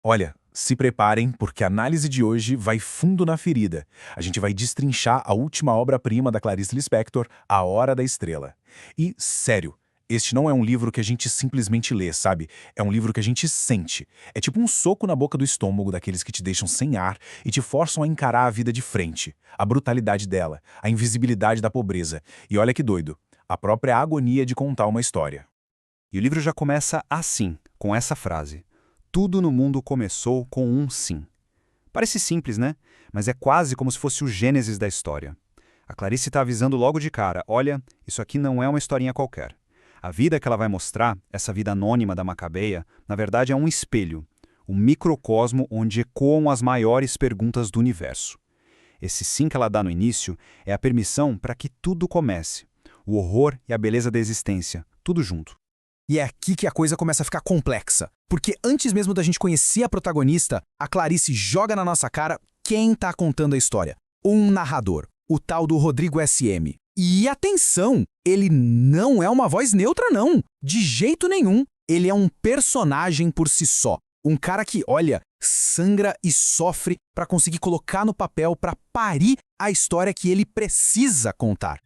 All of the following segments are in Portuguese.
Olha, se preparem, porque a análise de hoje vai fundo na ferida. A gente vai destrinchar a última obra-prima da Clarice Lispector, A Hora da Estrela. E, sério, este não é um livro que a gente simplesmente lê, sabe? É um livro que a gente sente. É tipo um soco na boca do estômago daqueles que te deixam sem ar e te forçam a encarar a vida de frente. A brutalidade dela, a invisibilidade da pobreza. E olha que doido, a própria agonia de contar uma história. E o livro já começa assim, com essa frase: Tudo no mundo começou com um sim. Parece simples, né? Mas é quase como se fosse o gênesis da história. A Clarice está avisando logo de cara: olha, isso aqui não é uma historinha qualquer. A vida que ela vai mostrar, essa vida anônima da Macabeia, na verdade é um espelho, um microcosmo onde ecoam as maiores perguntas do universo. Esse sim que ela dá no início é a permissão para que tudo comece. O horror e a beleza da existência, tudo junto. E é aqui que a coisa começa a ficar complexa. Porque antes mesmo da gente conhecer a protagonista, a Clarice joga na nossa cara quem tá contando a história. Um narrador, o tal do Rodrigo SM. E atenção, ele não é uma voz neutra não, de jeito nenhum. Ele é um personagem por si só. Um cara que, olha, sangra e sofre para conseguir colocar no papel, para parir a história que ele precisa contar.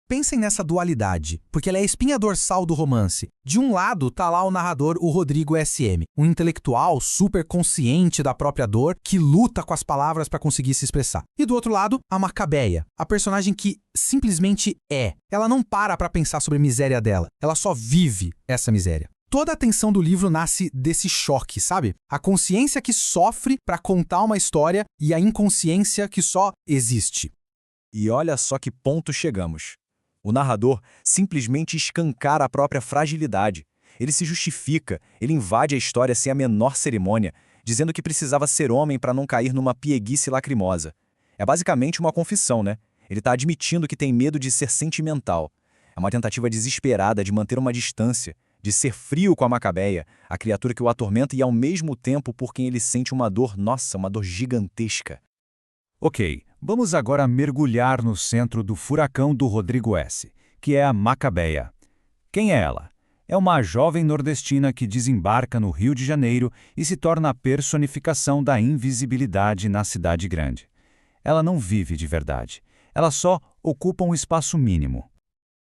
Pensem nessa dualidade, porque ela é a espinha dorsal do romance. De um lado tá lá o narrador, o Rodrigo SM, um intelectual super consciente da própria dor que luta com as palavras para conseguir se expressar. E do outro lado, a Macabeia, a personagem que simplesmente é. Ela não para pensar sobre a miséria dela, ela só vive essa miséria. Toda a tensão do livro nasce desse choque, sabe? A consciência que sofre para contar uma história e a inconsciência que só existe. E olha só que ponto chegamos. O narrador simplesmente escancara a própria fragilidade. Ele se justifica, ele invade a história sem a menor cerimônia, dizendo que precisava ser homem para não cair numa pieguice lacrimosa. É basicamente uma confissão, né? Ele está admitindo que tem medo de ser sentimental. É uma tentativa desesperada de manter uma distância, de ser frio com a Macabeia, a criatura que o atormenta e ao mesmo tempo por quem ele sente uma dor, nossa, uma dor gigantesca. Ok, vamos agora mergulhar no centro do furacão do Rodrigo S., que é a Macabeia. Quem é ela? É uma jovem nordestina que desembarca no Rio de Janeiro e se torna a personificação da invisibilidade na cidade grande. Ela não vive de verdade. Ela só ocupa um espaço mínimo.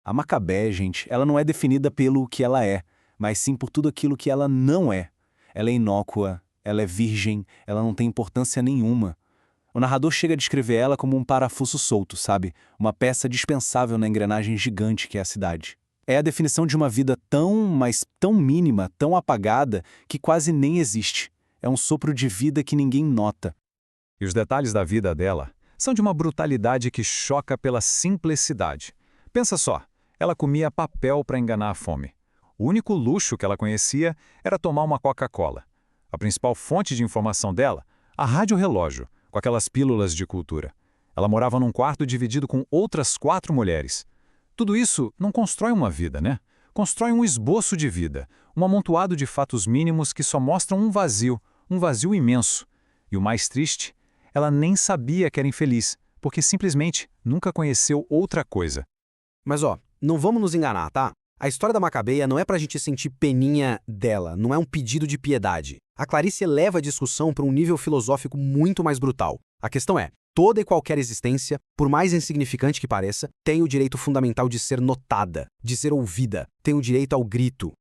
A Macabeia, gente, ela não é definida pelo que ela é, mas sim por tudo aquilo que ela não é. Ela é inócua, ela é virgem, ela não tem importância nenhuma. O narrador chega a descrever ela como um parafuso solto, sabe? Uma peça dispensável na engrenagem gigante que é a cidade. É a definição de uma vida tão, mas tão mínima, tão apagada, que quase nem existe. É um sopro de vida que ninguém nota. E os detalhes da vida dela são de uma brutalidade que choca pela simplicidade. Pensa só, ela comia papel para enganar a fome. O único luxo que ela conhecia era tomar uma Coca-Cola. A principal fonte de informação dela, a rádio-relógio, com aquelas pílulas de cultura. Ela morava num quarto dividido com outras 4 mulheres. Tudo isso não constrói uma vida, né? Constrói um esboço de vida, um amontoado de fatos mínimos que só mostram um vazio imenso. E o mais triste, ela nem sabia que era infeliz, porque simplesmente nunca conheceu outra coisa. Mas não vamos nos enganar, tá? A história da Macabeia não é pra gente sentir peninha dela, não é um pedido de piedade. A Clarice eleva a discussão para um nível filosófico muito mais brutal. A questão é, toda e qualquer existência, por mais insignificante que pareça, tem o direito fundamental de ser notada, de ser ouvida, tem o direito ao grito.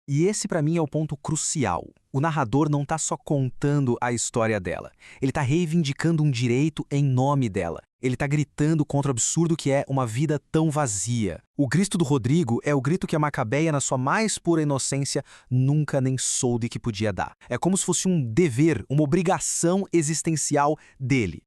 E esse pra mim é o ponto crucial. O narrador não tá só contando a história dela, ele tá reivindicando um direito em nome dela. Ele tá gritando contra o absurdo que é uma vida tão vazia. O grito do Rodrigo é o grito que a Macabeia, na sua mais pura inocência, nunca nem soube que podia dar. É como se fosse um dever, uma obrigação existencial dele.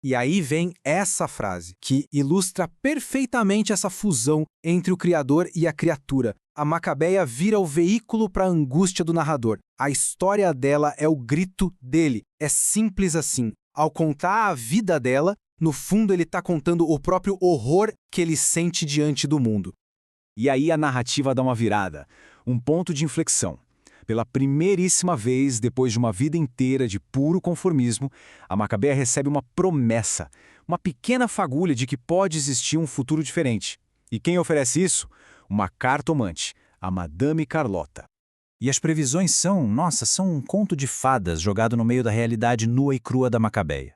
E aí vem essa frase, que ilustra perfeitamente essa fusão entre o criador e a criatura. A Macabeia vira o veículo para a angústia do narrador. A história dela é o grito dele. É simples assim. Ao contar a vida dela, no fundo ele está contando o próprio horror que ele sente diante do mundo. E aí a narrativa dá uma virada, um ponto de inflexão. Pela primeiríssima vez, depois de uma vida inteira de puro conformismo, a Macabeia recebe uma promessa, uma pequena fagulha de que pode existir um futuro diferente. E quem oferece isso? Uma cartomante, a Madame Carlota. E as previsões são um conto de fadas jogado no meio da realidade nua e crua da Macabeia.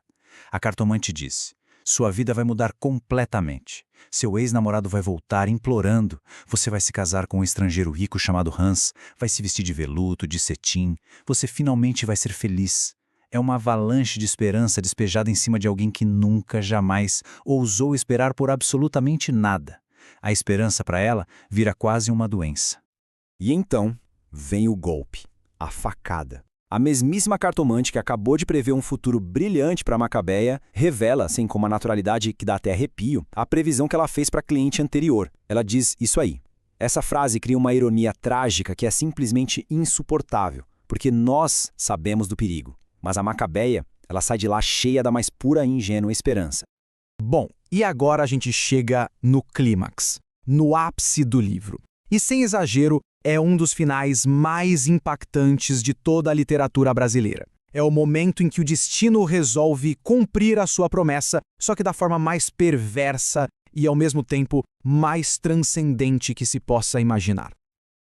A cartomante disse: sua vida vai mudar completamente. Seu ex-namorado vai voltar implorando. Você vai se casar com um estrangeiro rico chamado Hans, vai se vestir de veludo, de cetim. Você finalmente vai ser feliz. É uma avalanche de esperança despejada em cima de alguém que nunca, jamais ousou esperar por absolutamente nada. A esperança para ela vira quase uma doença. E então vem o golpe, a facada. A mesmíssima cartomante que acabou de prever um futuro brilhante para Macabeia revela, assim com uma naturalidade que dá até arrepio, a previsão que ela fez para a cliente anterior. Ela diz isso aí. Essa frase cria uma ironia trágica que é simplesmente insuportável, porque nós sabemos do perigo. Mas a Macabeia, ela sai de lá cheia da mais pura e ingênua esperança. Bom, e agora a gente chega no clímax, no ápice do livro. E sem exagero, é um dos finais mais impactantes de toda a literatura brasileira. É o momento em que o destino resolve cumprir a sua promessa, só que da forma mais perversa e, ao mesmo tempo, mais transcendente que se possa imaginar.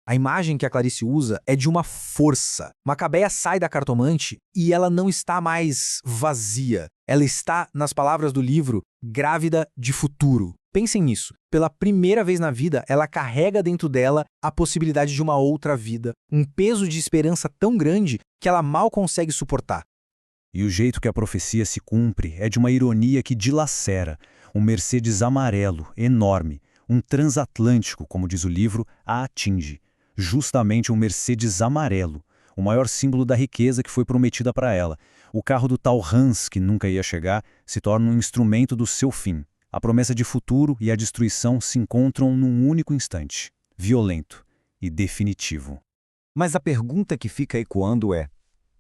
A imagem que a Clarice usa é de uma força. Macabeia sai da cartomante e ela não está mais vazia. Ela está, nas palavras do livro, grávida de futuro. Pensem nisso. Pela primeira vez na vida, ela carrega dentro dela a possibilidade de uma outra vida. Um peso de esperança tão grande que ela mal consegue suportar. E o jeito que a profecia se cumpre é de uma ironia que dilacera. Um Mercedes amarelo, enorme, um transatlântico, como diz o livro, a atinge. Justamente um Mercedes amarelo, o maior símbolo da riqueza que foi prometida para ela. O carro do tal Hans, que nunca ia chegar, se torna um instrumento do seu fim. A promessa de futuro e a destruição se encontram num único instante, violento e definitivo. Mas a pergunta que fica ecoando é: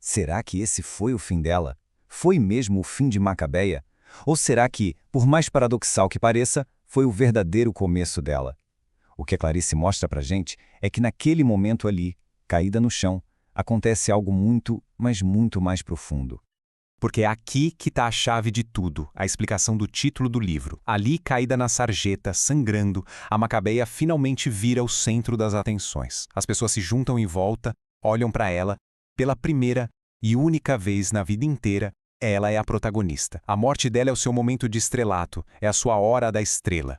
será que esse foi o fim dela? Foi mesmo o fim de Macabeia? Ou será que, por mais paradoxal que pareça, foi o verdadeiro começo dela? O que a Clarice mostra pra gente é que naquele momento ali, caída no chão, acontece algo muito, mas muito mais profundo. Porque é aqui que está a chave de tudo, a explicação do título do livro. Ali, caída na sarjeta, sangrando, a Macabeia finalmente vira o centro das atenções. As pessoas se juntam em volta, olham para ela. Pela primeira e única vez na vida inteira, ela é a protagonista. A morte dela é o seu momento de estrelato, é a sua hora da estrela.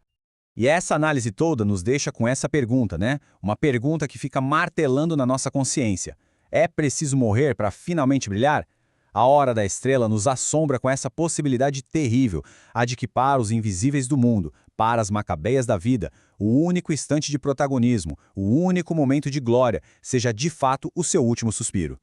E essa análise toda nos deixa com essa pergunta, né? Uma pergunta que fica martelando na nossa consciência. É preciso morrer para finalmente brilhar? A hora da estrela nos assombra com essa possibilidade terrível, a de que para os invisíveis do mundo, para as macabeias da vida, o único instante de protagonismo, o único momento de glória, seja de fato o seu último suspiro.